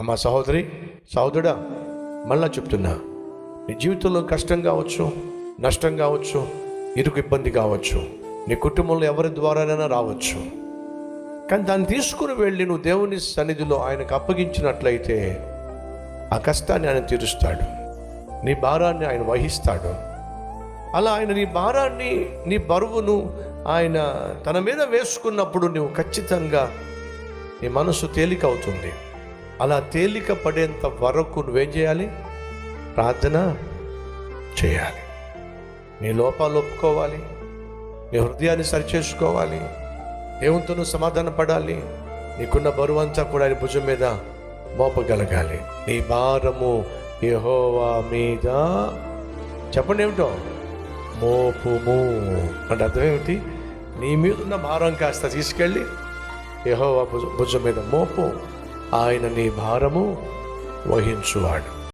అమ్మా సహోదరి, సహోదరుడా, మళ్ళా చెప్తున్నా, నీ జీవితంలో కష్టం కావచ్చు, నష్టం కావచ్చు, ఇరుకు ఇబ్బంది కావచ్చు, నీ కుటుంబంలో ఎవరి ద్వారానైనా రావచ్చు. కానీ దాన్ని తీసుకుని వెళ్ళి నువ్వు దేవుని సన్నిధిలో ఆయనకు అప్పగించినట్లయితే ఆ కష్టాన్ని ఆయన తీరుస్తాడు, నీ భారాన్ని ఆయన వహిస్తాడు. అలా ఆయన నీ భారాన్ని, నీ బరువును ఆయన తన మీద వేసుకున్నప్పుడు నువ్వు ఖచ్చితంగా నీ మనసు తేలిక అవుతుంది. అలా తేలిక పడేంత వరకు నువ్వేం చేయాలి? ప్రార్థన చేయాలి. నీ లోపాలు ఒప్పుకోవాలి, నీ హృదయాన్ని సరిచేసుకోవాలి, దేవునితో నువ్వు సమాధాన పడాలి. నీకున్న బరువు అంతా కూడా ఆయన భుజం మీద మోపగలగాలి. నీ భారము యెహోవా మీద, చెప్పండి ఏమిటో, మోపుము అంటే అర్థం ఏమిటి? నీ మీద ఉన్న భారం కాస్త తీసుకెళ్ళి యెహోవా భుజం మీద మోపు, ఆయన నీ భారము వహించువాడు.